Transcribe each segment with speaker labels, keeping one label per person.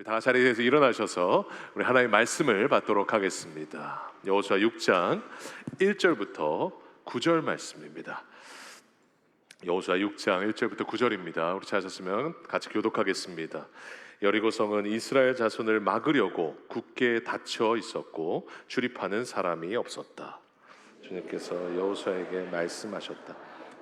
Speaker 1: 우리 다 자리에서 일어나셔서 우리 하나님의 말씀을 받도록 하겠습니다. 여호수아 6장 1절부터 9절 말씀입니다. 여호수아 6장 1절부터 9절입니다. 우리 찾았으면 같이 교독하겠습니다. 여리고성은 이스라엘 자손을 막으려고 굳게 닫혀 있었고 출입하는 사람이 없었다. 주님께서 여호수아에게 말씀하셨다.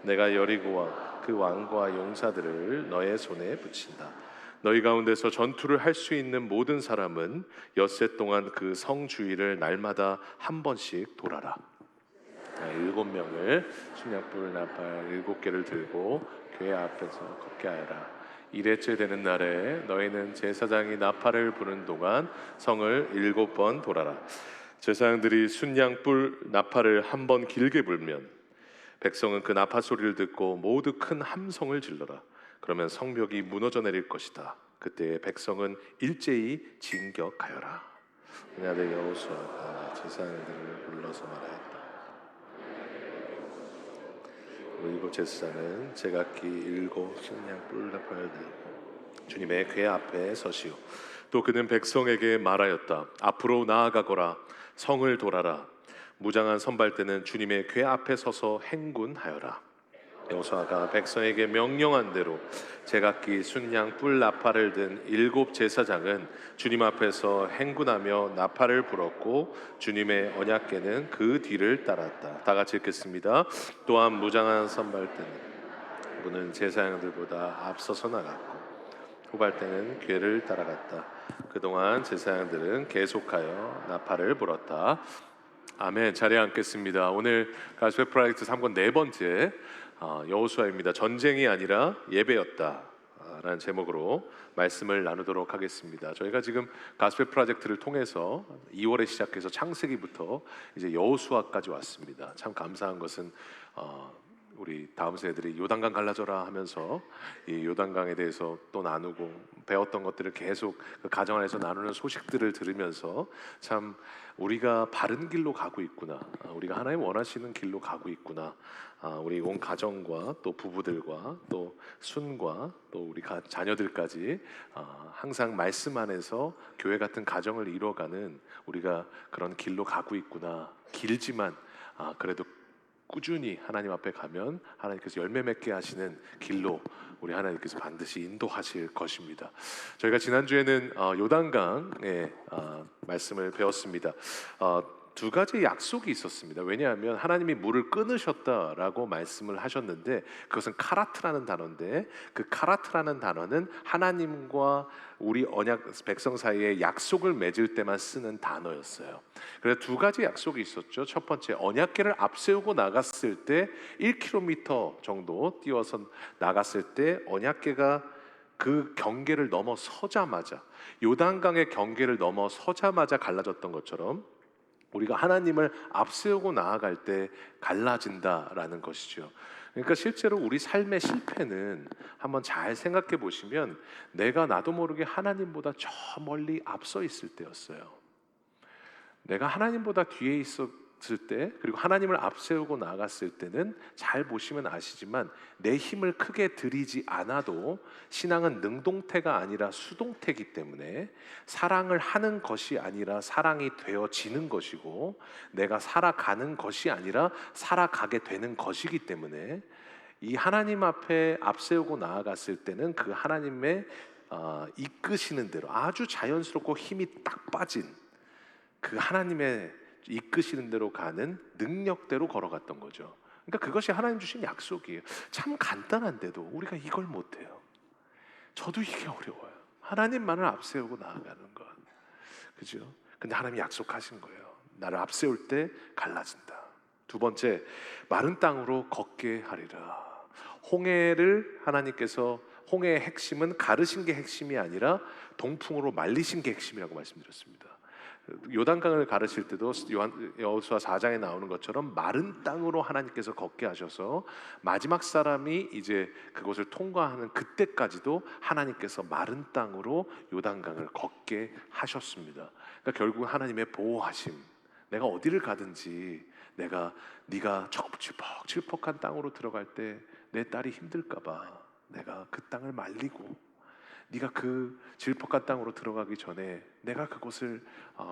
Speaker 1: 내가 여리고와 그 왕과 용사들을 너의 손에 붙인다. 너희 가운데서 전투를 할 수 있는 모든 사람은 엿새 동안 그 성 주위를 날마다 한 번씩 돌아라. 7명을 순양불 나팔 7개를 들고 교회 앞에서 걷게 하여라. 이레째 되는 날에 너희는 제사장이 나팔을 부는 동안 성을 7번 돌아라. 제사장들이 순양불 나팔을 한 번 길게 불면 백성은 그 나팔 소리를 듣고 모두 큰 함성을 질러라. 그러면 성벽이 무너져 내릴 것이다. 그때 백성은 일제히 진격하여라. 내 아들 여호수아가 제사장들을 불러서 말하였다. 일곱 제사장은 제각기 7 순양불 나팔을 들고 주님의 궤 앞에 서시오. 또 그는 백성에게 말하였다. 앞으로 나아가거라. 성을 돌아라. 무장한 선발대는 주님의 궤 앞에 서서 행군하여라. 여호수아가 백성에게 명령한 대로 제각기 순양 뿔 나팔을 든 7 제사장은 주님 앞에서 행군하며 나팔을 불었고 주님의 언약궤는 그 뒤를 따랐다. 다 같이 읽겠습니다. 또한 무장한 선발대는 무는 제사장들보다 앞서서 나갔고 후발대는 궤를 따라갔다. 그동안 제사장들은 계속하여 나팔을 불었다. 아멘. 자리에 앉겠습니다. 오늘 가스펠 프로젝트 3권 4번째 여호수아입니다. 전쟁이 아니라 예배였다 라는 제목으로 말씀을 나누도록 하겠습니다. 저희가 지금 가스펠 프로젝트를 통해서 2월에 시작해서 창세기부터 이제 여호수아까지 왔습니다. 참 감사한 것은 우리 다음 세대들이 요단강 갈라져라 하면서 이 요단강에 대해서 또 나누고 배웠던 것들을 계속 그 가정 안에서 나누는 소식들을 들으면서 참 우리가 바른 길로 가고 있구나, 우리가 하나님 원하시는 길로 가고 있구나, 우리 온 가정과 또 부부들과 또 순과 또 우리 자녀들까지 항상 말씀 안에서 교회 같은 가정을 이루어가는 우리가 그런 길로 가고 있구나. 길지만 그래도 꾸준히 하나님 앞에 가면 하나님께서 열매 맺게 하시는 길로 우리 하나님께서 반드시 인도하실 것입니다. 저희가 지난주에는 요단강의 말씀을 배웠습니다. 2가지 약속이 있었습니다. 왜냐하면 하나님이 물을 끊으셨다라고 말씀을 하셨는데 그것은 카라트라는 단어인데 그 카라트라는 단어는 하나님과 우리 언약 백성 사이에 약속을 맺을 때만 쓰는 단어였어요. 그래서 2가지 약속이 있었죠. 첫 번째, 언약궤를 앞세우고 나갔을 때 1km 정도 뛰어서 나갔을 때 언약궤가 그 경계를 넘어서자마자 요단강의 경계를 넘어서자마자 갈라졌던 것처럼 우리가 하나님을 앞세우고 나아갈 때 갈라진다라는 것이죠. 그러니까 실제로 우리 삶의 실패는 한번 잘 생각해 보시면 내가 나도 모르게 하나님보다 저 멀리 앞서 있을 때였어요. 내가 하나님보다 뒤에 있었을 때, 그리고 하나님을 앞세우고 나갔을 때는 잘 보시면 아시지만 내 힘을 크게 들이지 않아도 신앙은 능동태가 아니라 수동태이기 때문에 사랑을 하는 것이 아니라 사랑이 되어지는 것이고 내가 살아가는 것이 아니라 살아가게 되는 것이기 때문에 이 하나님 앞에 앞세우고 나아갔을 때는 그 하나님의 이끄시는 대로 아주 자연스럽고 힘이 딱 빠진 그 하나님의 이끄시는 대로 가는 능력대로 걸어갔던 거죠. 그러니까 그것이 하나님 주신 약속이에요. 참 간단한데도 우리가 이걸 못해요. 저도 이게 어려워요. 하나님만을 앞세우고 나아가는 것, 그죠? 근데 하나님이 약속하신 거예요. 나를 앞세울 때 갈라진다. 2번째, 마른 땅으로 걷게 하리라. 홍해를 하나님께서, 홍해의 핵심은 가르신 게 핵심이 아니라 동풍으로 말리신 게 핵심이라고 말씀드렸습니다. 요단강을 가르칠 때도 여호수아 4장에 나오는 것처럼 마른 땅으로 하나님께서 걷게 하셔서 마지막 사람이 이제 그곳을 통과하는 그때까지도 하나님께서 마른 땅으로 요단강을 걷게 하셨습니다. 그러니까 결국 하나님의 보호하심, 내가 어디를 가든지 네가 척질퍽질퍽한 땅으로 들어갈 때 내 딸이 힘들까 봐 내가 그 땅을 말리고 네가 그 질퍽한 땅으로 들어가기 전에 내가 그곳을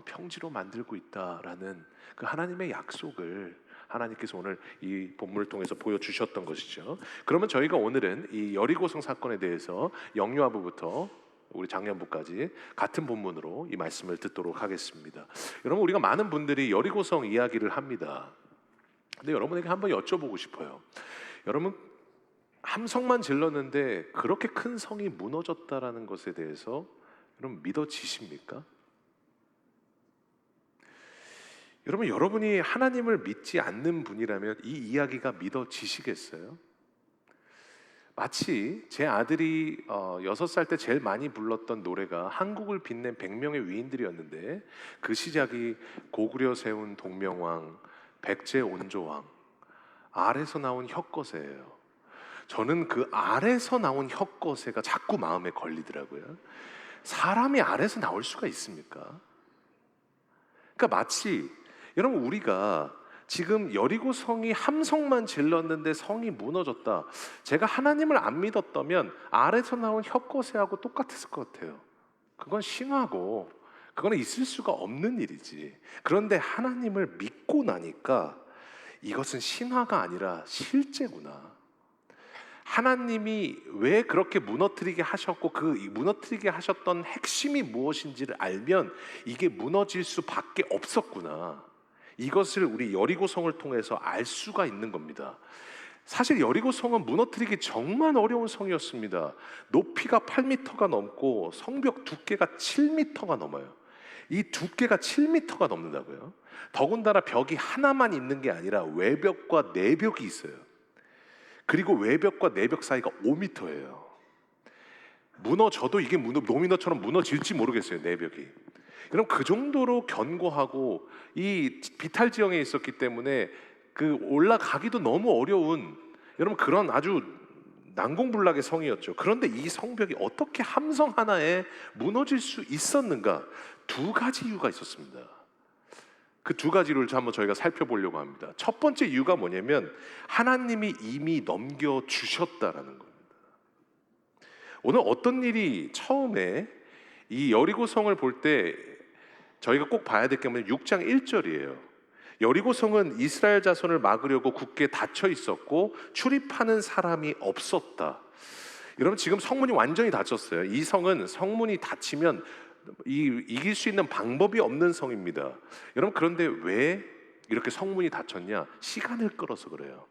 Speaker 1: 평지로 만들고 있다라는 그 하나님의 약속을 하나님께서 오늘 이 본문을 통해서 보여주셨던 것이죠. 그러면 저희가 오늘은 이 여리고성 사건에 대해서 영유아부부터 우리 장년부까지 같은 본문으로 이 말씀을 듣도록 하겠습니다. 여러분, 우리가 많은 분들이 여리고성 이야기를 합니다. 근데 여러분에게 한번 여쭤보고 싶어요. 여러분, 함성만 질렀는데 그렇게 큰 성이 무너졌다라는 것에 대해서 여러분 믿어지십니까? 여러분, 여러분이 하나님을 믿지 않는 분이라면 이 이야기가 믿어지시겠어요? 마치 제 아들이 6살 때 제일 많이 불렀던 노래가 한국을 빛낸 100명의 위인들이었는데 그 시작이 고구려 세운 동명왕, 백제 온조왕, 알에서 나온 혓거세예요. 저는 그 알에서 나온 혓거세가 자꾸 마음에 걸리더라고요. 사람이 알에서 나올 수가 있습니까? 그러니까 마치 여러분, 우리가 지금 여리고 성이 함성만 질렀는데 성이 무너졌다. 제가 하나님을 안 믿었다면 알에서 나온 혓거세하고 똑같았을 것 같아요. 그건 신화고 그거는 있을 수가 없는 일이지. 그런데 하나님을 믿고 나니까 이것은 신화가 아니라 실제구나. 하나님이 왜 그렇게 무너뜨리게 하셨고 그 무너뜨리게 하셨던 핵심이 무엇인지를 알면 이게 무너질 수밖에 없었구나. 이것을 우리 여리고성을 통해서 알 수가 있는 겁니다. 사실 여리고성은 무너뜨리기 정말 어려운 성이었습니다. 높이가 8m가 넘고 성벽 두께가 7m가 넘어요. 이 두께가 7m가 넘는다고요. 더군다나 벽이 하나만 있는 게 아니라 외벽과 내벽이 있어요. 그리고 외벽과 내벽 사이가 5m예요. 무너져도 이게 도미노처럼 무너질지 모르겠어요, 내벽이. 그럼 그 정도로 견고하고 이 비탈 지형에 있었기 때문에 그 올라가기도 너무 어려운 여러분 그런 아주 난공불락의 성이었죠. 그런데 이 성벽이 어떻게 함성 하나에 무너질 수 있었는가? 두 가지 이유가 있었습니다. 그 두 가지를 한번 저희가 살펴보려고 합니다. 첫 번째 이유가 뭐냐면 하나님이 이미 넘겨주셨다라는 겁니다. 오늘 어떤 일이 처음에 이 여리고성을 볼 때 저희가 꼭 봐야 될 게 뭐냐면 6장 1절이에요. 여리고성은 이스라엘 자손을 막으려고 굳게 닫혀 있었고 출입하는 사람이 없었다. 여러분, 지금 성문이 완전히 닫혔어요. 이 성은 성문이 닫히면 이길 수 있는 방법이 없는 성입니다. 여러분, 그런데 왜 이렇게 성문이 닫혔냐? 시간을 끌어서 그래요.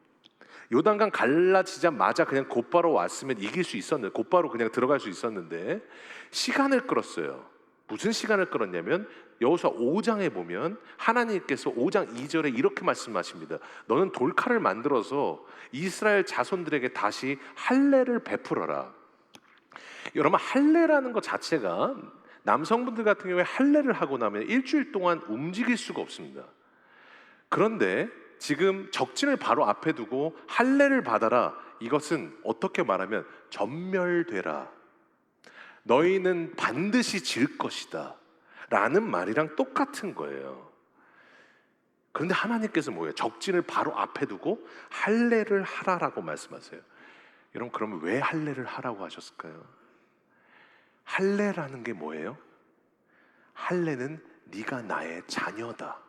Speaker 1: 요단강 갈라지자마자 그냥 곧바로 왔으면 이길 수 있었는데, 곧바로 그냥 들어갈 수 있었는데 시간을 끌었어요. 무슨 시간을 끌었냐면 여호수아 5장에 보면 하나님께서 5장 2절에 이렇게 말씀하십니다. 너는 돌칼을 만들어서 이스라엘 자손들에게 다시 할례를 베풀어라. 여러분, 할례라는 것 자체가 남성분들 같은 경우에 할례를 하고 나면 일주일 동안 움직일 수가 없습니다. 그런데 지금 적진을 바로 앞에 두고 할례를 받아라. 이것은 어떻게 말하면 전멸되라. 너희는 반드시 질 것이다 라는 말이랑 똑같은 거예요. 그런데 하나님께서 뭐예요? 적진을 바로 앞에 두고 할례를 하라라고 말씀하세요. 여러분, 그러면 왜 할례를 하라고 하셨을까요? 할례라는 게 뭐예요? 할례는 네가 나의 자녀다.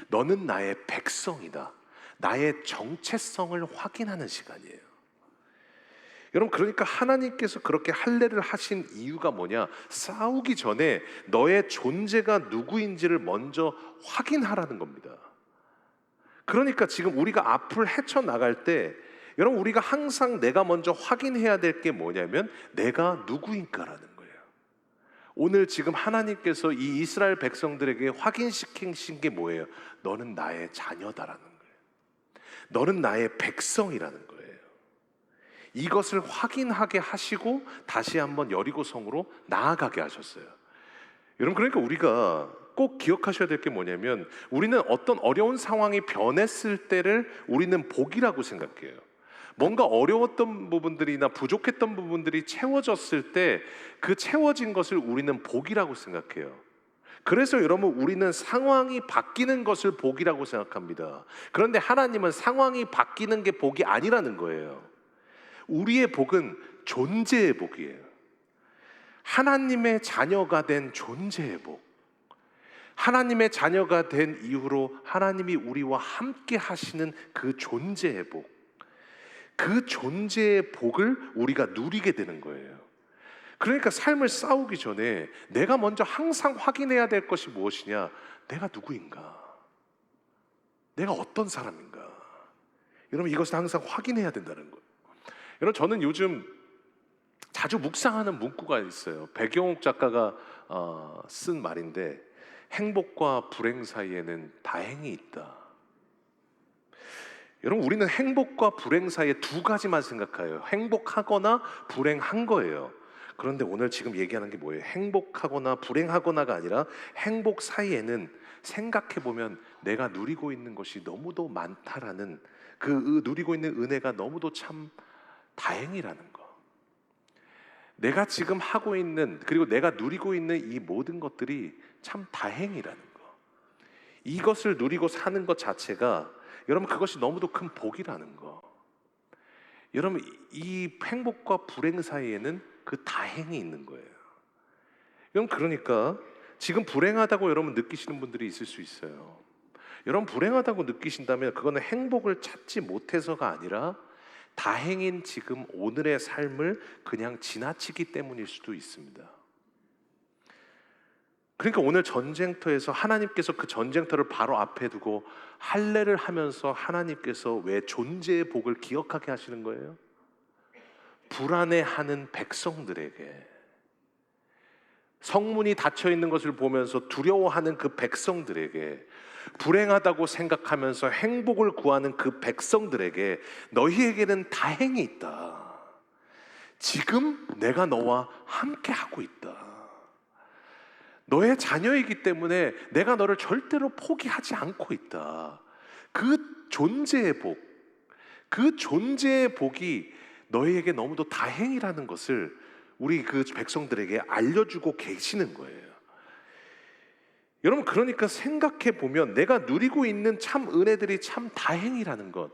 Speaker 1: 너는 나의 백성이다. 나의 정체성을 확인하는 시간이에요. 여러분, 그러니까 하나님께서 그렇게 할례를 하신 이유가 뭐냐? 싸우기 전에 너의 존재가 누구인지를 먼저 확인하라는 겁니다. 그러니까 지금 우리가 앞을 헤쳐나갈 때 여러분, 우리가 항상 내가 먼저 확인해야 될 게 뭐냐면 내가 누구인가라는 거예요. 오늘 지금 하나님께서 이 이스라엘 백성들에게 확인시키신 게 뭐예요? 너는 나의 자녀다라는 거예요. 너는 나의 백성이라는 거예요. 이것을 확인하게 하시고 다시 한번 여리고성으로 나아가게 하셨어요. 여러분, 그러니까 우리가 꼭 기억하셔야 될 게 뭐냐면 우리는 어떤 어려운 상황이 변했을 때를 우리는 복이라고 생각해요. 뭔가 어려웠던 부분들이나 부족했던 부분들이 채워졌을 때 그 채워진 것을 우리는 복이라고 생각해요. 그래서 여러분, 우리는 상황이 바뀌는 것을 복이라고 생각합니다. 그런데 하나님은 상황이 바뀌는 게 복이 아니라는 거예요. 우리의 복은 존재의 복이에요. 하나님의 자녀가 된 존재의 복, 하나님의 자녀가 된 이후로 하나님이 우리와 함께 하시는 그 존재의 복, 그 존재의 복을 우리가 누리게 되는 거예요. 그러니까 삶을 싸우기 전에 내가 먼저 항상 확인해야 될 것이 무엇이냐? 내가 누구인가? 내가 어떤 사람인가? 여러분, 이것을 항상 확인해야 된다는 거예요. 여러분, 저는 요즘 자주 묵상하는 문구가 있어요. 백영옥 작가가 쓴 말인데, 행복과 불행 사이에는 다행이 있다. 여러분, 우리는 행복과 불행 사이에 두 가지만 생각해요. 행복하거나 불행한 거예요. 그런데 오늘 지금 얘기하는 게 뭐예요? 행복하거나 불행하거나가 아니라 행복 사이에는 생각해보면 내가 누리고 있는 것이 너무도 많다라는, 그 누리고 있는 은혜가 너무도 참 다행이라는 거. 내가 지금 하고 있는, 그리고 내가 누리고 있는 이 모든 것들이 참 다행이라는 거. 이것을 누리고 사는 것 자체가, 여러분, 그것이 너무도 큰 복이라는 거. 여러분, 이 행복과 불행 사이에는 그 다행이 있는 거예요. 여러분, 그러니까 지금 불행하다고 여러분 느끼시는 분들이 있을 수 있어요. 여러분, 불행하다고 느끼신다면 그거는 행복을 찾지 못해서가 아니라 다행인 지금 오늘의 삶을 그냥 지나치기 때문일 수도 있습니다. 그러니까 오늘 전쟁터에서 하나님께서 그 전쟁터를 바로 앞에 두고 할례를 하면서 하나님께서 왜 존재의 복을 기억하게 하시는 거예요? 불안해하는 백성들에게, 성문이 닫혀 있는 것을 보면서 두려워하는 그 백성들에게, 불행하다고 생각하면서 행복을 구하는 그 백성들에게 너희에게는 다행이 있다. 지금 내가 너와 함께 하고 있다. 너의 자녀이기 때문에 내가 너를 절대로 포기하지 않고 있다. 그 존재의 복, 그 존재의 복이 너희에게 너무도 다행이라는 것을 우리 그 백성들에게 알려주고 계시는 거예요. 여러분, 그러니까 생각해 보면 내가 누리고 있는 참 은혜들이 참 다행이라는 것,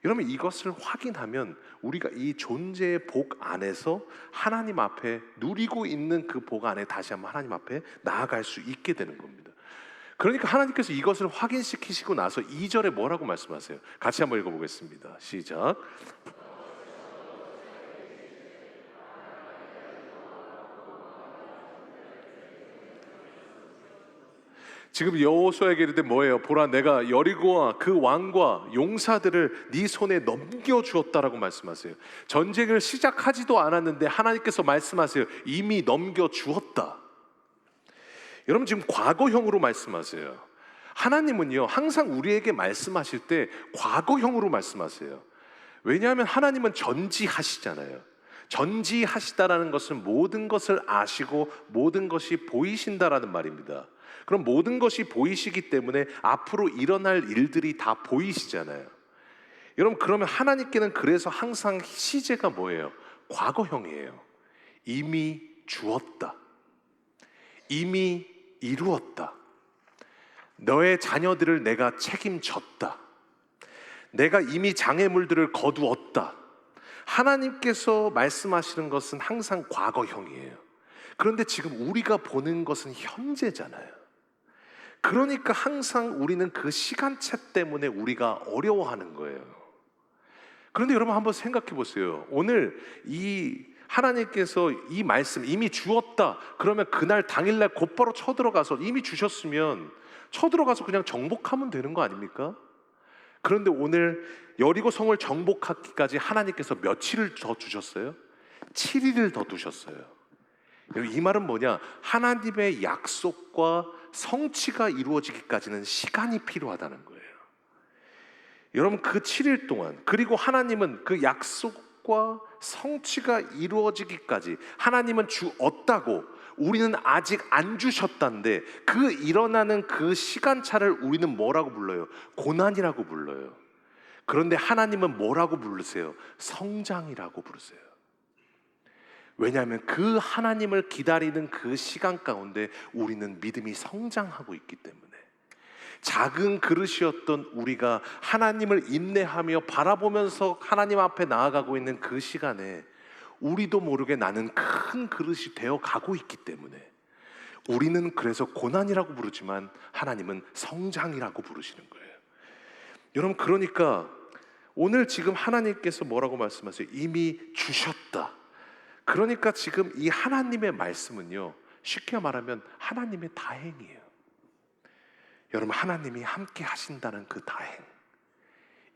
Speaker 1: 여러분, 이것을 확인하면 우리가 이 존재의 복 안에서 하나님 앞에 누리고 있는 그 복 안에 다시 한번 하나님 앞에 나아갈 수 있게 되는 겁니다. 그러니까 하나님께서 이것을 확인시키시고 나서 2절에 뭐라고 말씀하세요? 같이 한번 읽어보겠습니다. 시작. 지금 여호수아에게 이르되 뭐예요? 보라, 내가 여리고와 그 왕과 용사들을 네 손에 넘겨주었다라고 말씀하세요. 전쟁을 시작하지도 않았는데 하나님께서 말씀하세요. 이미 넘겨주었다. 여러분, 지금 과거형으로 말씀하세요. 하나님은요, 항상 우리에게 말씀하실 때 과거형으로 말씀하세요. 왜냐하면 하나님은 전지하시잖아요. 전지하시다라는 것은 모든 것을 아시고 모든 것이 보이신다라는 말입니다. 그럼 모든 것이 보이시기 때문에 앞으로 일어날 일들이 다 보이시잖아요. 여러분, 그러면 하나님께는 그래서 항상 시제가 뭐예요? 과거형이에요. 이미 주었다. 이미 이루었다. 너의 자녀들을 내가 책임졌다. 내가 이미 장애물들을 거두었다. 하나님께서 말씀하시는 것은 항상 과거형이에요. 그런데 지금 우리가 보는 것은 현재잖아요. 그러니까 항상 우리는 그 시간차 때문에 우리가 어려워하는 거예요. 그런데 여러분, 한번 생각해 보세요. 오늘 이 하나님께서 이 말씀 이미 주었다 그러면 그날 당일날 곧바로 쳐들어가서, 이미 주셨으면 쳐들어가서 그냥 정복하면 되는 거 아닙니까? 그런데 오늘 여리고 성을 정복하기까지 하나님께서 며칠을 더 주셨어요? 7일을 더 두셨어요. 이 말은 뭐냐? 하나님의 약속과 성취가 이루어지기까지는 시간이 필요하다는 거예요. 여러분, 그 7일 동안, 그리고 하나님은 그 약속과 성취가 이루어지기까지 하나님은 주었다고, 우리는 아직 안 주셨다는데 그 일어나는 그 시간차를 우리는 뭐라고 불러요? 고난이라고 불러요. 그런데 하나님은 뭐라고 부르세요? 성장이라고 부르세요. 왜냐하면 그 하나님을 기다리는 그 시간 가운데 우리는 믿음이 성장하고 있기 때문에, 작은 그릇이었던 우리가 하나님을 인내하며 바라보면서 하나님 앞에 나아가고 있는 그 시간에 우리도 모르게 나는 큰 그릇이 되어 가고 있기 때문에 우리는 그래서 고난이라고 부르지만 하나님은 성장이라고 부르시는 거예요. 여러분, 그러니까 오늘 지금 하나님께서 뭐라고 말씀하세요? 이미 주셨다. 그러니까 지금 이 하나님의 말씀은요, 쉽게 말하면 하나님의 다행이에요. 여러분, 하나님이 함께 하신다는 그 다행,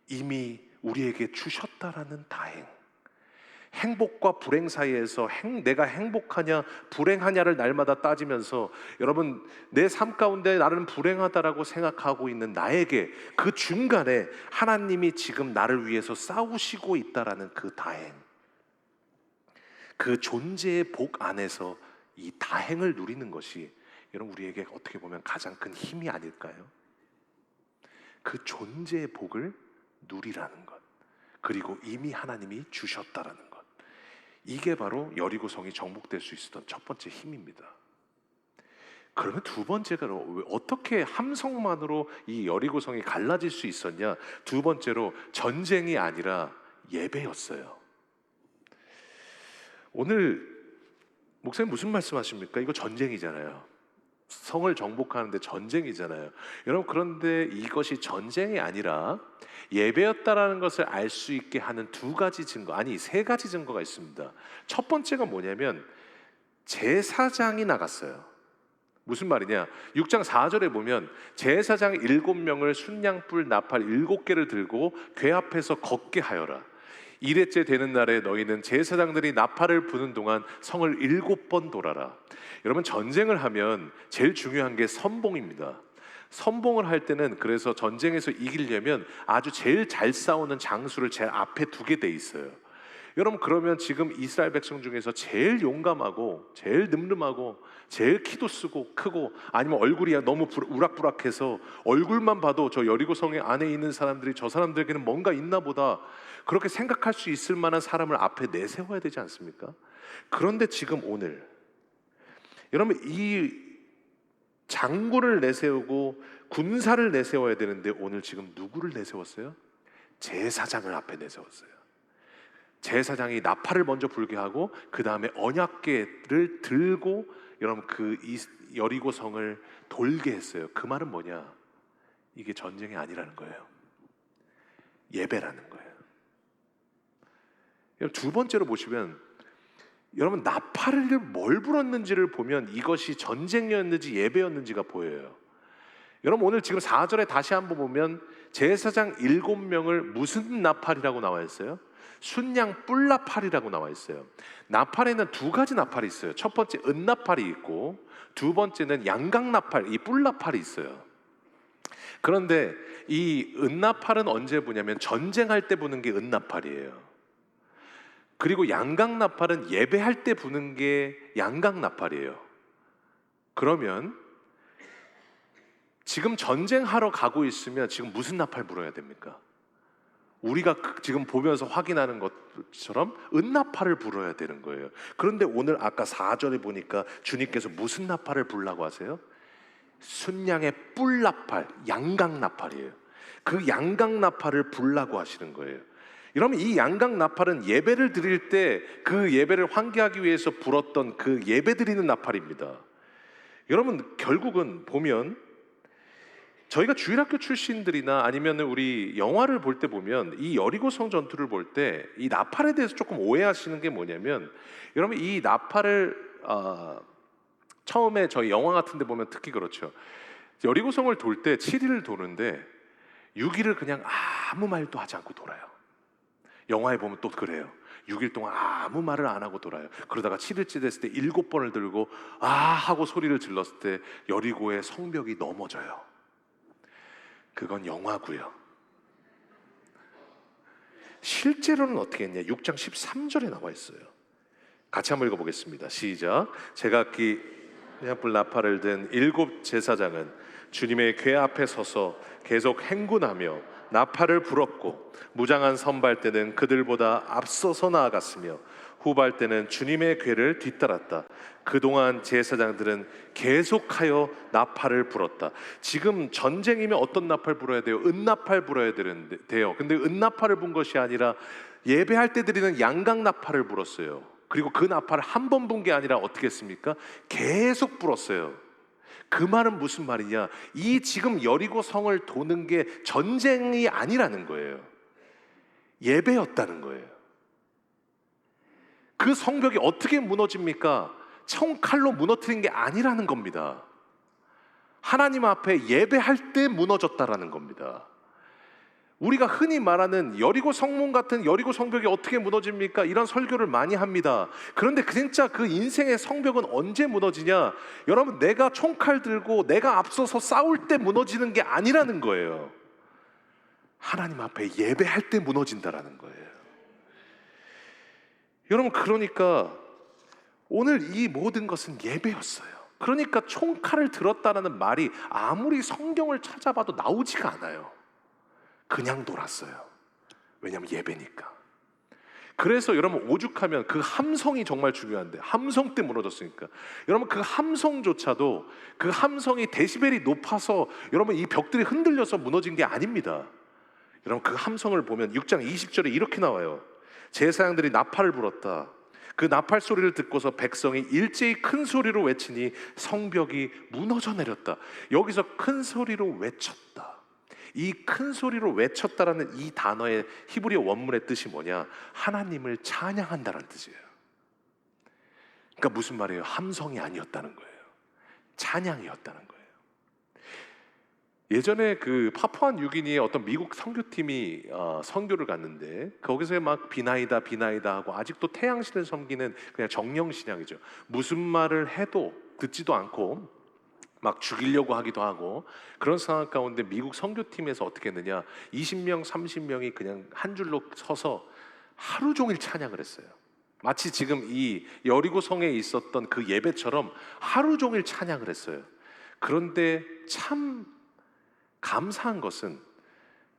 Speaker 1: 이미 우리에게 주셨다라는 다행, 행복과 불행 사이에서 내가 행복하냐 불행하냐를 날마다 따지면서 여러분, 내 삶 가운데 나는 불행하다라고 생각하고 있는 나에게 그 중간에 하나님이 지금 나를 위해서 싸우시고 있다라는 그 다행, 그 존재의 복 안에서 이 다행을 누리는 것이 여러분, 우리에게 어떻게 보면 가장 큰 힘이 아닐까요? 그 존재의 복을 누리라는 것, 그리고 이미 하나님이 주셨다라는 것, 이게 바로 여리고성이 정복될 수 있었던 첫 번째 힘입니다. 그러면 두 번째가 어떻게 함성만으로 이 여리고성이 갈라질 수 있었냐? 두 번째로 전쟁이 아니라 예배였어요. 오늘 목사님 무슨 말씀하십니까? 이거 전쟁이잖아요. 성을 정복하는데 전쟁이잖아요. 여러분, 그런데 이것이 전쟁이 아니라 예배였다라는 것을 알 수 있게 하는 두 가지 증거, 아니 세 가지 증거가 있습니다. 첫 번째가 뭐냐면 제사장이 나갔어요. 무슨 말이냐? 6장 4절에 보면 제사장 7명을 순양불 나팔 7개를 들고 궤 앞에서 걷게 하여라. 이레째 되는 날에 너희는 제사장들이 나팔을 부는 동안 성을 7번 돌아라. 여러분, 전쟁을 하면 제일 중요한 게 선봉입니다. 선봉을 할 때는 그래서 전쟁에서 이기려면 아주 제일 잘 싸우는 장수를 제일 앞에 두게 돼 있어요. 여러분, 그러면 지금 이스라엘 백성 중에서 제일 용감하고 제일 늠름하고 제일 키도 쓰고 크고, 아니면 얼굴이 너무 우락부락해서 얼굴만 봐도 저 여리고성의 안에 있는 사람들이 저 사람들에게는 뭔가 있나 보다, 그렇게 생각할 수 있을 만한 사람을 앞에 내세워야 되지 않습니까? 그런데 지금 오늘 여러분, 이 장군을 내세우고 군사를 내세워야 되는데 오늘 지금 누구를 내세웠어요? 제사장을 앞에 내세웠어요. 제사장이 나팔을 먼저 불게 하고 그 다음에 언약궤를 들고 여러분 그 여리고성을 돌게 했어요. 그 말은 뭐냐? 이게 전쟁이 아니라는 거예요. 예배라는 거예요. 두 번째로 보시면 여러분, 나팔을 뭘 불었는지를 보면 이것이 전쟁이었는지 예배였는지가 보여요. 여러분, 오늘 지금 4절에 다시 한번 보면 제사장 7명을 무슨 나팔이라고 나와 있어요? 순양 뿔나팔이라고 나와 있어요. 나팔에는 두 가지 나팔이 있어요. 첫 번째 은나팔이 있고 두 번째는 양강나팔, 이 뿔나팔이 있어요. 그런데 이 은나팔은 언제 부냐면 전쟁할 때 부는 게 은나팔이에요. 그리고 양강나팔은 예배할 때 부는 게 양강나팔이에요. 그러면 지금 전쟁하러 가고 있으면 지금 무슨 나팔 불어야 됩니까? 우리가 지금 보면서 확인하는 것처럼 은나팔을 불어야 되는 거예요. 그런데 오늘 아까 4절에 보니까 주님께서 무슨 나팔을 불라고 하세요? 순양의 뿔나팔, 양강나팔이에요. 그 양강나팔을 불라고 하시는 거예요. 여러분, 이 양강나팔은 예배를 드릴 때 그 예배를 환기하기 위해서 불었던 그 예배 드리는 나팔입니다. 여러분, 결국은 보면 저희가 주일학교 출신들이나 아니면 우리 영화를 볼 때 보면 이 여리고성 전투를 볼 때 이 나팔에 대해서 조금 오해하시는 게 뭐냐면, 여러분 이 나팔을 처음에 저희 영화 같은 데 보면 특히 그렇죠. 여리고성을 돌 때 7일을 도는데 6일을 그냥 아무 말도 하지 않고 돌아요. 영화에 보면 또 그래요. 6일 동안 아무 말을 안 하고 돌아요. 그러다가 7일째 됐을 때 7번을 들고 아 하고 소리를 질렀을 때 여리고의 성벽이 넘어져요. 그건 영화고요. 실제로는 어떻게 했냐? 6장 13절에 나와 있어요. 같이 한번 읽어보겠습니다. 시작. 제각기 불 나팔을 든 7 제사장은 주님의 궤 앞에 서서 계속 행군하며 나팔을 불었고, 무장한 선발대는 그들보다 앞서서 나아갔으며 후발대는 주님의 궤를 뒤따랐다. 그동안 제사장들은 계속하여 나팔을 불었다. 지금 전쟁이면 어떤 나팔 불어야 돼요? 은나팔 불어야 돼요. 근데 은나팔을 분 것이 아니라 예배할 때 드리는 양강나팔을 불었어요. 그리고 그 나팔을 한 번 분 게 아니라 어떻게 했습니까? 계속 불었어요. 그 말은 무슨 말이냐? 이 지금 여리고 성을 도는 게 전쟁이 아니라는 거예요. 예배였다는 거예요. 그 성벽이 어떻게 무너집니까? 총칼로 무너뜨린 게 아니라는 겁니다. 하나님 앞에 예배할 때 무너졌다라는 겁니다. 우리가 흔히 말하는 여리고 성문 같은 여리고 성벽이 어떻게 무너집니까? 이런 설교를 많이 합니다. 그런데 진짜 그 인생의 성벽은 언제 무너지냐? 여러분, 내가 총칼 들고 내가 앞서서 싸울 때 무너지는 게 아니라는 거예요. 하나님 앞에 예배할 때 무너진다라는 거예요. 여러분, 그러니까 오늘 이 모든 것은 예배였어요. 그러니까 총칼을 들었다는 말이 아무리 성경을 찾아봐도 나오지가 않아요. 그냥 돌았어요. 왜냐하면 예배니까. 그래서 여러분, 오죽하면 그 함성이 정말 중요한데, 함성 때 무너졌으니까. 여러분, 그 함성조차도, 그 함성이 데시벨이 높아서 여러분 이 벽들이 흔들려서 무너진 게 아닙니다. 여러분, 그 함성을 보면 6장 20절에 이렇게 나와요. 제사장들이 나팔을 불었다. 그 나팔 소리를 듣고서 백성이 일제히 큰 소리로 외치니 성벽이 무너져 내렸다. 여기서 큰 소리로 외쳤다. 이 큰 소리로 외쳤다라는 이 단어의 히브리어 원문의 뜻이 뭐냐? 하나님을 찬양한다는 뜻이에요. 그러니까 무슨 말이에요? 함성이 아니었다는 거예요. 찬양이었다는 거예요. 예전에 그 파푸아뉴기니의 어떤 미국 선교팀이 선교를 갔는데, 거기서 막 비나이다 비나이다 하고 아직도 태양신을 섬기는 그냥 정령신앙이죠. 무슨 말을 해도 듣지도 않고 막 죽이려고 하기도 하고, 그런 상황 가운데 미국 선교팀에서 어떻게 했느냐, 20명 30명이 그냥 한 줄로 서서 하루 종일 찬양을 했어요. 마치 지금 이 여리고 성에 있었던 그 예배처럼 하루 종일 찬양을 했어요. 그런데 참 감사한 것은,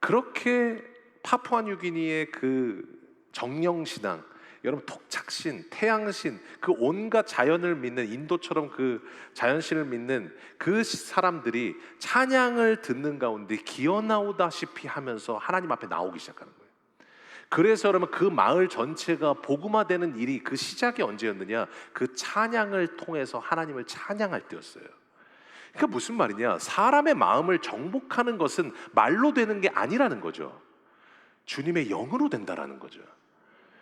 Speaker 1: 그렇게 파푸아뉴기니의 그 정령신앙, 여러분 토착신, 태양신, 그 온갖 자연을 믿는, 인도처럼 그 자연신을 믿는 그 사람들이 찬양을 듣는 가운데 기어나오다시피 하면서 하나님 앞에 나오기 시작하는 거예요. 그래서 여러분, 그 마을 전체가 복음화되는 일이, 그 시작이 언제였느냐? 그 찬양을 통해서 하나님을 찬양할 때였어요. 그러니까 무슨 말이냐? 사람의 마음을 정복하는 것은 말로 되는 게 아니라는 거죠. 주님의 영으로 된다라는 거죠.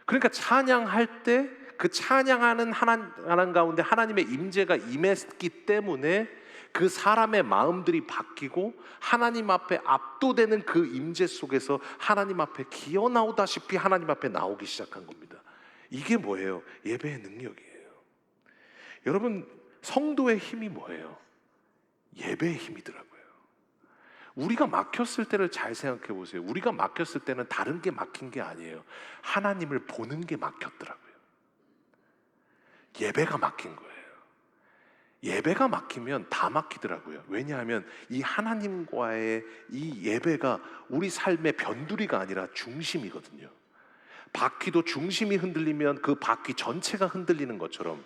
Speaker 1: 그러니까 찬양할 때 그 찬양하는 하나님 가운데 하나님의 임재가 임했기 때문에 그 사람의 마음들이 바뀌고 하나님 앞에 압도되는 그 임재 속에서 하나님 앞에 기어 나오다시피 하나님 앞에 나오기 시작한 겁니다. 이게 뭐예요? 예배의 능력이에요. 여러분, 성도의 힘이 뭐예요? 예배의 힘이더라고요. 우리가 막혔을 때를 잘 생각해 보세요. 우리가 막혔을 때는 다른 게 막힌 게 아니에요. 하나님을 보는 게 막혔더라고요. 예배가 막힌 거예요. 예배가 막히면 다 막히더라고요. 왜냐하면 이 하나님과의 이 예배가 우리 삶의 변두리가 아니라 중심이거든요. 바퀴도 중심이 흔들리면 그 바퀴 전체가 흔들리는 것처럼,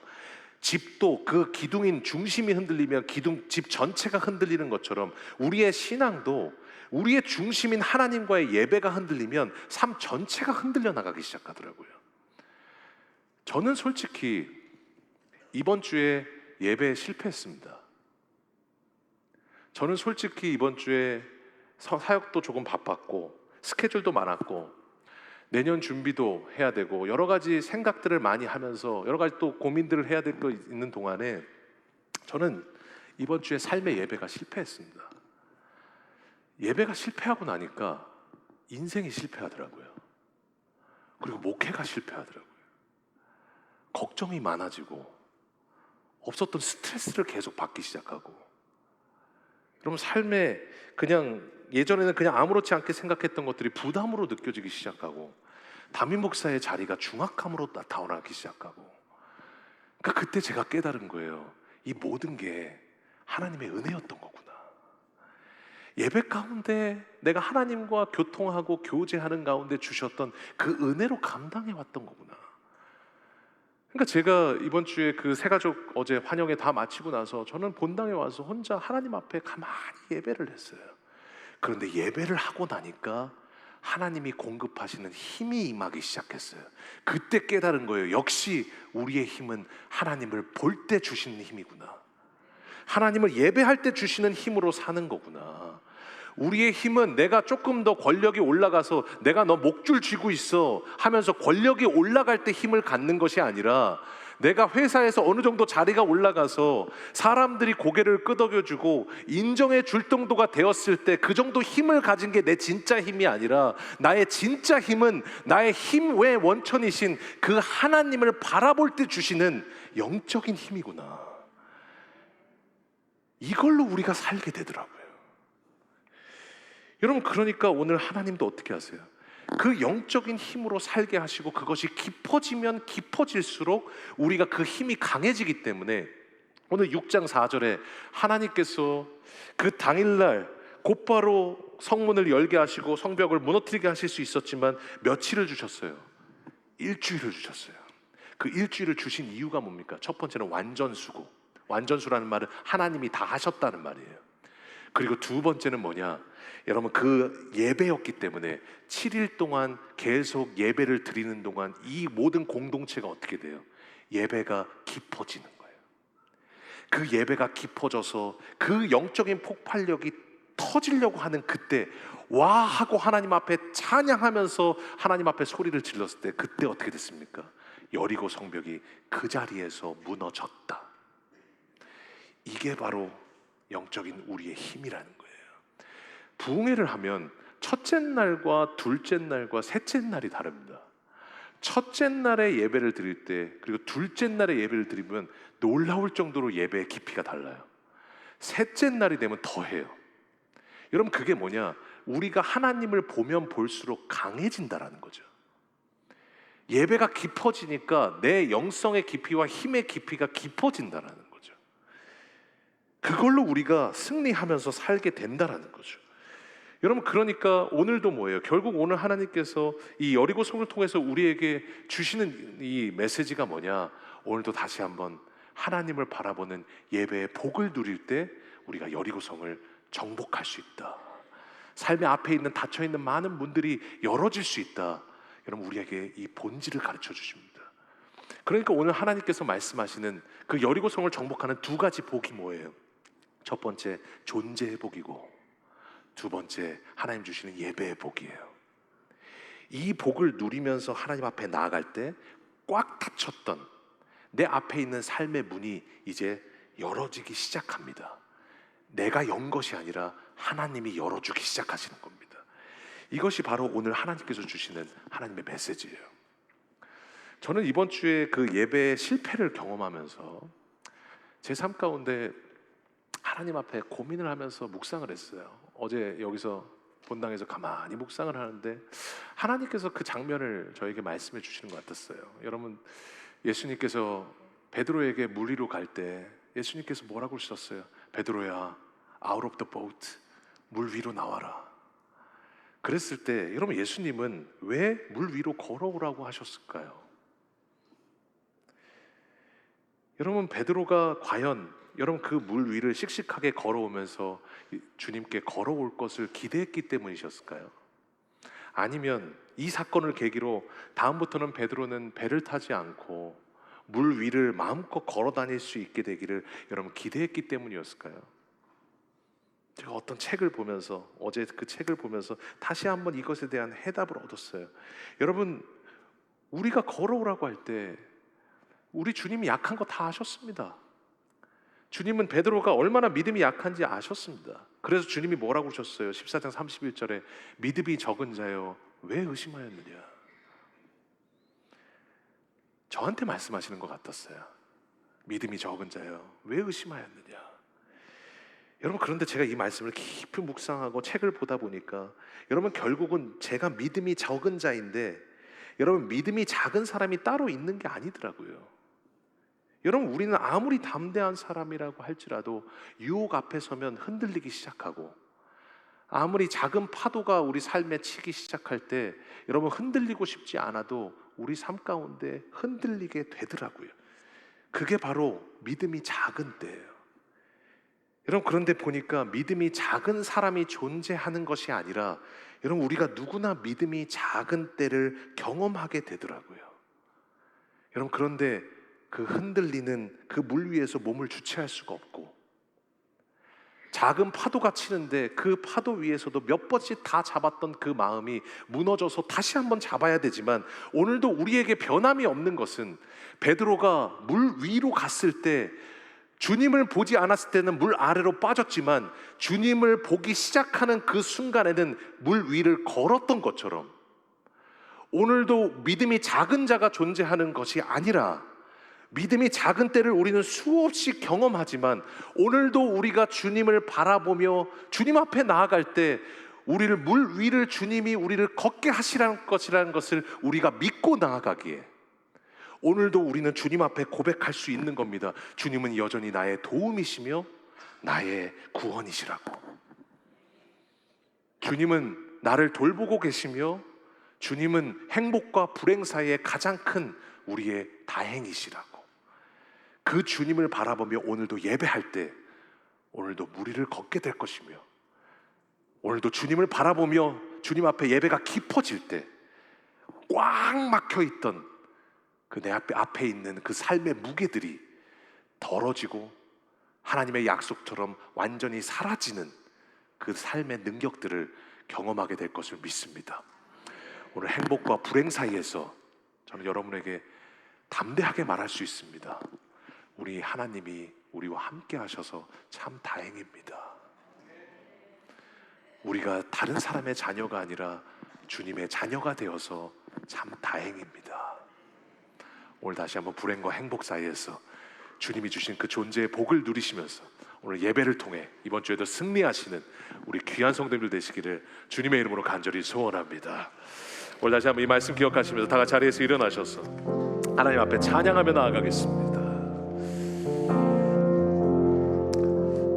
Speaker 1: 집도 그 기둥인 중심이 흔들리면 집 전체가 흔들리는 것처럼, 우리의 신앙도 우리의 중심인 하나님과의 예배가 흔들리면 삶 전체가 흔들려 나가기 시작하더라고요. 저는 솔직히 이번 주에 예배에 실패했습니다. 저는 솔직히 이번 주에 사역도 조금 바빴고 스케줄도 많았고 내년 준비도 해야 되고 여러 가지 생각들을 많이 하면서 여러 가지 또 고민들을 해야 될 거 있는 동안에 저는 이번 주에 삶의 예배가 실패했습니다. 예배가 실패하고 나니까 인생이 실패하더라고요. 그리고 목회가 실패하더라고요. 걱정이 많아지고 없었던 스트레스를 계속 받기 시작하고, 여러분, 삶에 그냥 예전에는 그냥 아무렇지 않게 생각했던 것들이 부담으로 느껴지기 시작하고, 담임 목사의 자리가 중압감으로 나타나기 시작하고, 그러니까 그때 제가 깨달은 거예요. 이 모든 게 하나님의 은혜였던 거구나. 예배 가운데 내가 하나님과 교통하고 교제하는 가운데 주셨던 그 은혜로 감당해 왔던 거구나. 그러니까 제가 이번 주에 그 세 가족 어제 환영회 다 마치고 나서 저는 본당에 와서 혼자 하나님 앞에 가만히 예배를 했어요. 그런데 예배를 하고 나니까 하나님이 공급하시는 힘이 임하기 시작했어요. 그때 깨달은 거예요. 역시 우리의 힘은 하나님을 볼 때 주시는 힘이구나. 하나님을 예배할 때 주시는 힘으로 사는 거구나. 우리의 힘은 내가 조금 더 권력이 올라가서 내가 너 목줄 쥐고 있어 하면서 권력이 올라갈 때 힘을 갖는 것이 아니라, 내가 회사에서 어느 정도 자리가 올라가서 사람들이 고개를 끄덕여주고 인정해 줄 정도가 되었을 때 그 정도 힘을 가진 게 내 진짜 힘이 아니라, 나의 진짜 힘은 나의 힘 외의 원천이신 그 하나님을 바라볼 때 주시는 영적인 힘이구나. 이걸로 우리가 살게 되더라고요. 여러분, 그러니까 오늘 하나님도 어떻게 하세요? 그 영적인 힘으로 살게 하시고, 그것이 깊어지면 깊어질수록 우리가 그 힘이 강해지기 때문에 오늘 6장 4절에 하나님께서 그 당일날 곧바로 성문을 열게 하시고 성벽을 무너뜨리게 하실 수 있었지만 며칠을 주셨어요? 일주일을 주셨어요. 그 일주일을 주신 이유가 뭡니까? 첫 번째는 완전수고, 완전수라는 말은 하나님이 다 하셨다는 말이에요. 그리고 두 번째는 뭐냐? 여러분, 그 예배였기 때문에 7일 동안 계속 예배를 드리는 동안 이 모든 공동체가 어떻게 돼요? 예배가 깊어지는 거예요. 그 예배가 깊어져서 그 영적인 폭발력이 터지려고 하는 그때, 와 하고 하나님 앞에 찬양하면서 하나님 앞에 소리를 질렀을 때, 그때 어떻게 됐습니까? 여리고 성벽이 그 자리에서 무너졌다. 이게 바로 영적인 우리의 힘이라는 거예요. 부흥회를 하면 첫째 날과 둘째 날과 셋째 날이 다릅니다. 첫째 날에 예배를 드릴 때, 그리고 둘째 날에 예배를 드리면 놀라울 정도로 예배의 깊이가 달라요. 셋째 날이 되면 더해요. 여러분, 그게 뭐냐? 우리가 하나님을 보면 볼수록 강해진다라는 거죠. 예배가 깊어지니까 내 영성의 깊이와 힘의 깊이가 깊어진다라는 거죠. 그걸로 우리가 승리하면서 살게 된다라는 거죠. 여러분, 그러니까 오늘도 뭐예요? 결국 오늘 하나님께서 이 여리고 성을 통해서 우리에게 주시는 이 메시지가 뭐냐? 오늘도 다시 한번 하나님을 바라보는 예배의 복을 누릴 때 우리가 여리고 성을 정복할 수 있다. 삶의 앞에 있는 닫혀있는 많은 문들이 열어질 수 있다. 여러분, 우리에게 이 본질을 가르쳐 주십니다. 그러니까 오늘 하나님께서 말씀하시는 그 여리고 성을 정복하는 두 가지 복이 뭐예요? 첫 번째, 존재의 복이고, 두 번째, 하나님 주시는 예배의 복이에요. 이 복을 누리면서 하나님 앞에 나아갈 때 꽉 닫혔던 내 앞에 있는 삶의 문이 이제 열어지기 시작합니다. 내가 연 것이 아니라 하나님이 열어주기 시작하시는 겁니다. 이것이 바로 오늘 하나님께서 주시는 하나님의 메시지예요. 저는 이번 주에 그 예배의 실패를 경험하면서 제 삶 가운데 하나님 앞에 고민을 하면서 묵상을 했어요. 어제 여기서 본당에서 가만히 묵상을 하는데 하나님께서 그 장면을 저에게 말씀해 주시는 것 같았어요. 여러분, 예수님께서 베드로에게 물 위로 갈 때 예수님께서 뭐라고 하셨어요? 베드로야, out of the boat, 물 위로 나와라. 그랬을 때 여러분, 예수님은 왜 물 위로 걸어오라고 하셨을까요? 여러분, 베드로가 과연 여러분 그 물 위를 씩씩하게 걸어오면서 주님께 걸어올 것을 기대했기 때문이셨을까요? 아니면 이 사건을 계기로 다음부터는 베드로는 배를 타지 않고 물 위를 마음껏 걸어 다닐 수 있게 되기를 여러분 기대했기 때문이었을까요? 제가 어떤 책을 보면서, 어제 그 책을 보면서 다시 한번 이것에 대한 해답을 얻었어요. 여러분, 우리가 걸어오라고 할 때 우리 주님이 약한 거 다 아셨습니다. 주님은 베드로가 얼마나 믿음이 약한지 아셨습니다. 그래서 주님이 뭐라고 하셨어요? 14장 31절에 믿음이 적은 자여 왜 의심하였느냐. 저한테 말씀하시는 것 같았어요. 믿음이 적은 자여 왜 의심하였느냐. 여러분, 그런데 제가 이 말씀을 깊이 묵상하고 책을 보다 보니까 여러분, 결국은 제가 믿음이 적은 자인데 여러분, 믿음이 작은 사람이 따로 있는 게 아니더라고요. 여러분, 우리는 아무리 담대한 사람이라고 할지라도 유혹 앞에 서면 흔들리기 시작하고, 아무리 작은 파도가 우리 삶에 치기 시작할 때 여러분, 흔들리고 싶지 않아도 우리 삶 가운데 흔들리게 되더라고요. 그게 바로 믿음이 작은 때예요. 여러분, 그런데 보니까 믿음이 작은 사람이 존재하는 것이 아니라 여러분, 우리가 누구나 믿음이 작은 때를 경험하게 되더라고요. 여러분, 그런데 그 흔들리는 그 물 위에서 몸을 주체할 수가 없고, 작은 파도가 치는데 그 파도 위에서도 몇 번씩 다 잡았던 그 마음이 무너져서 다시 한번 잡아야 되지만, 오늘도 우리에게 변함이 없는 것은 베드로가 물 위로 갔을 때 주님을 보지 않았을 때는 물 아래로 빠졌지만 주님을 보기 시작하는 그 순간에는 물 위를 걸었던 것처럼, 오늘도 믿음이 작은 자가 존재하는 것이 아니라 믿음이 작은 때를 우리는 수없이 경험하지만 오늘도 우리가 주님을 바라보며 주님 앞에 나아갈 때 우리를 물 위를 주님이 우리를 걷게 하시라는 것이라는 것을 우리가 믿고 나아가기에 오늘도 우리는 주님 앞에 고백할 수 있는 겁니다. 주님은 여전히 나의 도움이시며 나의 구원이시라고. 주님은 나를 돌보고 계시며 주님은 행복과 불행 사이에 가장 큰 우리의 다행이시라고. 그 주님을 바라보며 오늘도 예배할 때 오늘도 무리를 걷게 될 것이며, 오늘도 주님을 바라보며 주님 앞에 예배가 깊어질 때 꽉 막혀있던 그 내 앞에 있는 그 삶의 무게들이 덜어지고 하나님의 약속처럼 완전히 사라지는 그 삶의 능력들을 경험하게 될 것을 믿습니다. 오늘 행복과 불행 사이에서 저는 여러분에게 담대하게 말할 수 있습니다. 우리 하나님이 우리와 함께 하셔서 참 다행입니다. 우리가 다른 사람의 자녀가 아니라 주님의 자녀가 되어서 참 다행입니다. 오늘 다시 한번 불행과 행복 사이에서 주님이 주신 그 존재의 복을 누리시면서 오늘 예배를 통해 이번 주에도 승리하시는 우리 귀한 성도님들 되시기를 주님의 이름으로 간절히 소원합니다. 오늘 다시 한번 이 말씀 기억하시면서 다 같이 자리에서 일어나셔서 하나님 앞에 찬양하며 나아가겠습니다.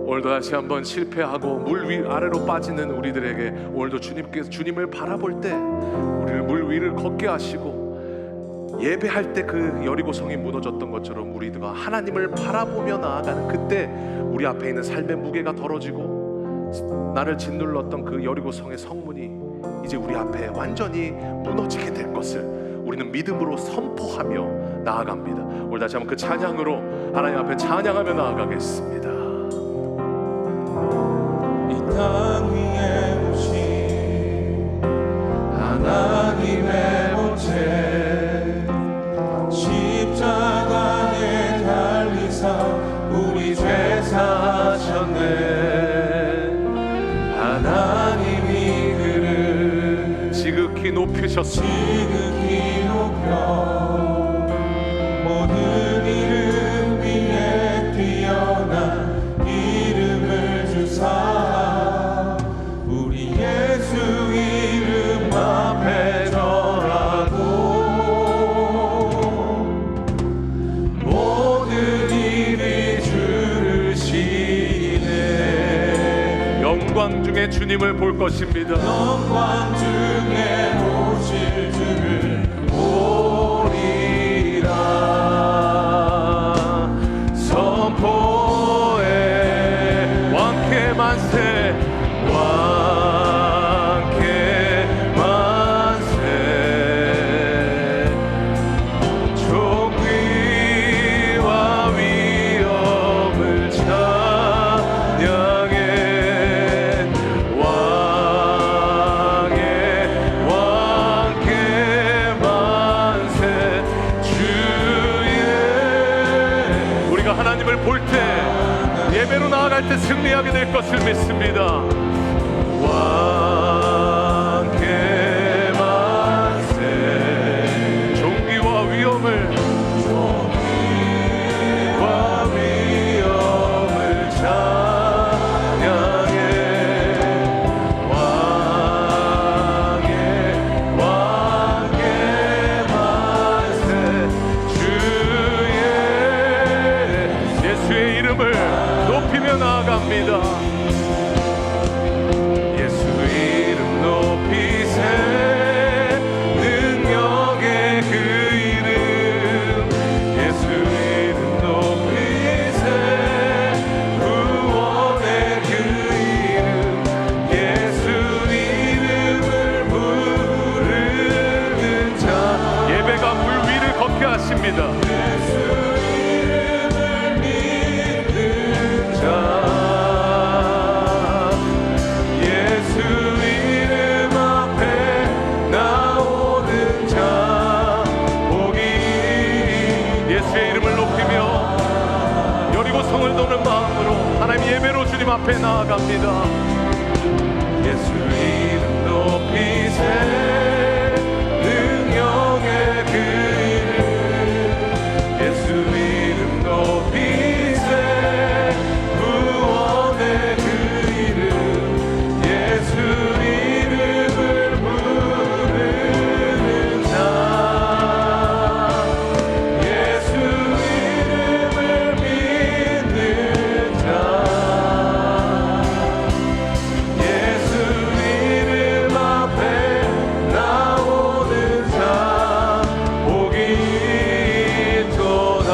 Speaker 1: 오늘도 다시 한번 실패하고 물 위 아래로 빠지는 우리들에게 오늘도 주님께서 주님을 바라볼 때 우리를 물 위를 걷게 하시고, 예배할 때 그 여리고성이 무너졌던 것처럼 우리가 하나님을 바라보며 나아가는 그때 우리 앞에 있는 삶의 무게가 덜어지고 나를 짓눌렀던 그 여리고성의 성문이 이제 우리 앞에 완전히 무너지게 될 것을 우리는 믿음으로 선포하며 나아갑니다. 오늘 다시 한번 그 찬양으로 하나님 앞에 찬양하며 나아가겠습니다.
Speaker 2: 땅 위에 오신 하나님의 본체, 십자가에 달리사 우리 죄 사하셨네. 하나님이 그를
Speaker 1: 지극히 높이셨소.
Speaker 2: 지극히 높여 모든 이름 위에 뛰어난 이름을 주사
Speaker 1: 영광 중에 주님을 볼 것입니다.
Speaker 2: 영광 중에 오실 주를 보리라.
Speaker 1: 선포해 왕께 만세, 왕께 만세. 존귀와 위엄을 찬양해. 볼 때 예배로 나아갈 때 승리하게 될 것을 믿습니다. 왕께 만세. 존귀와 위엄을 찬양해. 왕께 만세. 예수의 이름을 높이며 나아갑니다. 주님 앞에 나아갑니다.
Speaker 2: 예수 이름 높이세 능력의 그 이름 예수 이름 높이세 구원의 그 이름 예수 이름을 부르는 자 예수 이름을 믿는 자 예수 이름 앞에 나오는 자 복이 있도다.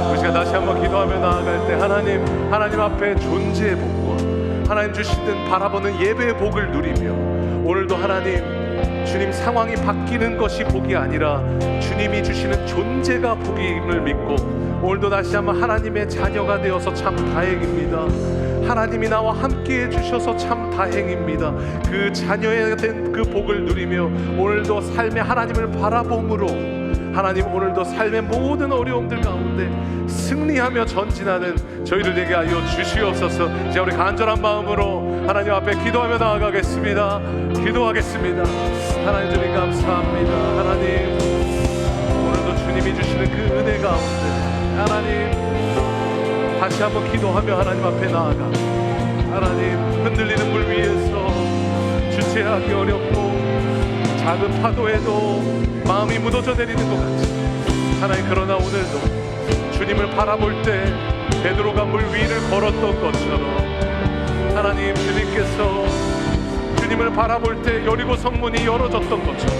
Speaker 1: 우리 시간 다시 한번 기도하며 나아갈 때 하나님 앞에 존재의 복과 하나님 주시는 바라보는 예배의 복을 누리며 오늘도 하나님 주님 상황이 바뀌는 것이 복이 아니라 주님이 주시는 존재가 복임을 믿고 오늘도 다시 한번 하나님의 자녀가 되어서 참 다행입니다. 하나님이 나와 함께 해주셔서 참 다행입니다. 그 자녀에 된 그 복을 누리며 오늘도 삶의 하나님을 바라봄으로 하나님 오늘도 삶의 모든 어려움들 가운데 승리하며 전진하는 저희를 되게 하여 주시옵소서. 이제 우리 간절한 마음으로 하나님 앞에 기도하며 나아가겠습니다. 기도하겠습니다. 하나님 주님 감사합니다. 하나님 오늘도 주님이 주시는 그 은혜 가운데 하나님 다시 한번 기도하며 하나님 앞에 나아가 하나님 흔들리는 물 위에서 주체하기 어렵고 작은 파도에도 마음이 무너져 내리는 것 같이 하나님 그러나 오늘도 주님을 바라볼 때 베드로가 물 위를 걸었던 것처럼 하나님 주님께서 주님을 바라볼 때 여리고 성문이 열어졌던 것처럼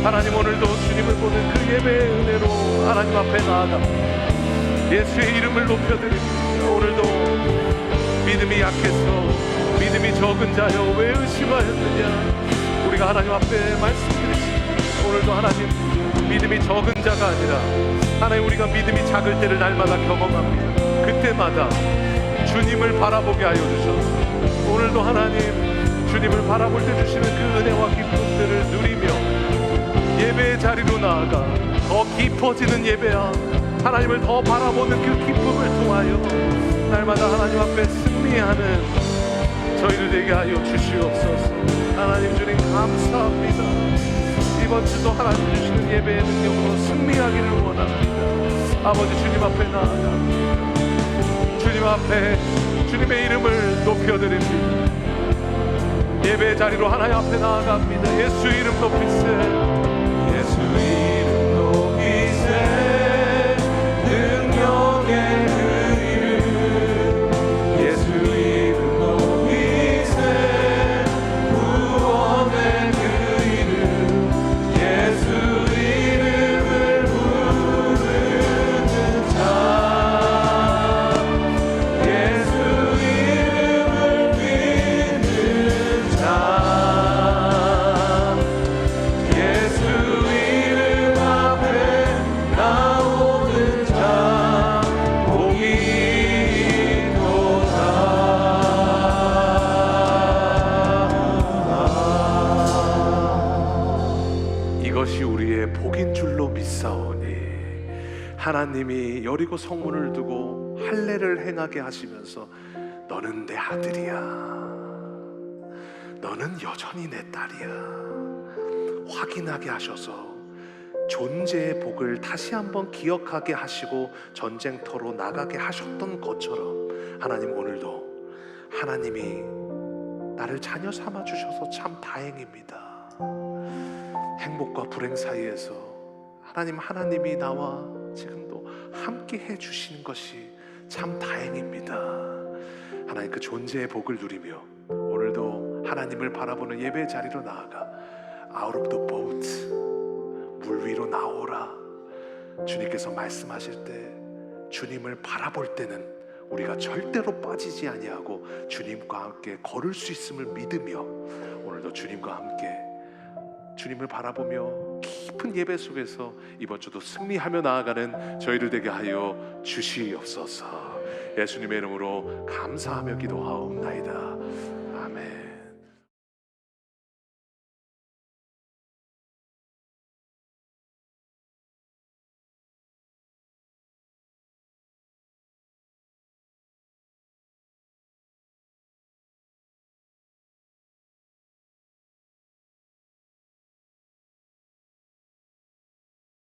Speaker 1: 하나님 오늘도 주님을 보는 그 예배의 은혜로 하나님 앞에 나아가 예수의 이름을 높여드립니다. 오늘도 믿음이 약해서 믿음이 적은 자여 왜 의심하였느냐 우리가 하나님 앞에 말씀드리십니다. 오늘도 하나님 믿음이 적은 자가 아니라 하나님 우리가 믿음이 작을 때를 날마다 경험합니다. 그때마다 주님을 바라보게 하여 주셔서 오늘도 하나님 주님을 바라볼 때 주시는 그 은혜와 기쁨들을 누리며 예배의 자리로 나아가 더 깊어지는 예배야 하나님을 더 바라보는 그 기쁨을 통하여 날마다 하나님 앞에 승리하는 저희를 되게 하여 주시옵소서. 하나님 주님 감사합니다. 이번 주도 하나님 주시는 예배의 능력으로 승리하기를 원합니다. 아버지 주님 앞에 나아갑니다. 주님 앞에 주님의 이름을 높여드립니다. 예배의 자리로 하나님 앞에 나아갑니다. 예수 이름 높이세
Speaker 2: 예수 이름 높이세 능력의 그 이름 예수 이름 높이세 구원의 그 이름 예수 이름을 부르는 자 예수 이름을 믿는 자 예수 이름 앞에 나오는 자 복이 있도다.
Speaker 1: 이것이 우리의 복인 줄로 믿사오니 하나님이 여리고 성문을 두고 할례를 행하게 하시면서 너는 내 아들이야 너는 여전히 내 딸이야 확인하게 하셔서 존재의 복을 다시 한번 기억하게 하시고 전쟁터로 나가게 하셨던 것처럼 하나님 오늘도 하나님이 나를 자녀 삼아 주셔서 참 다행입니다. 행복과 불행 사이에서 하나님이 나와 지금도 함께 해주시는 것이 참 다행입니다. 하나님 그 존재의 복을 누리며 오늘도 하나님을 바라보는 예배의 자리로 나아가 Out of the boat 물 위로 나오라 주님께서 말씀하실 때 주님을 바라볼 때는 우리가 절대로 빠지지 아니하고 주님과 함께 걸을 수 있음을 믿으며 오늘도 주님과 함께 주님을 바라보며 깊은 예배 속에서 이번 주도 승리하며 나아가는 저희를 되게 하여 주시옵소서. 예수님의 이름으로 감사하며 기도하옵나이다.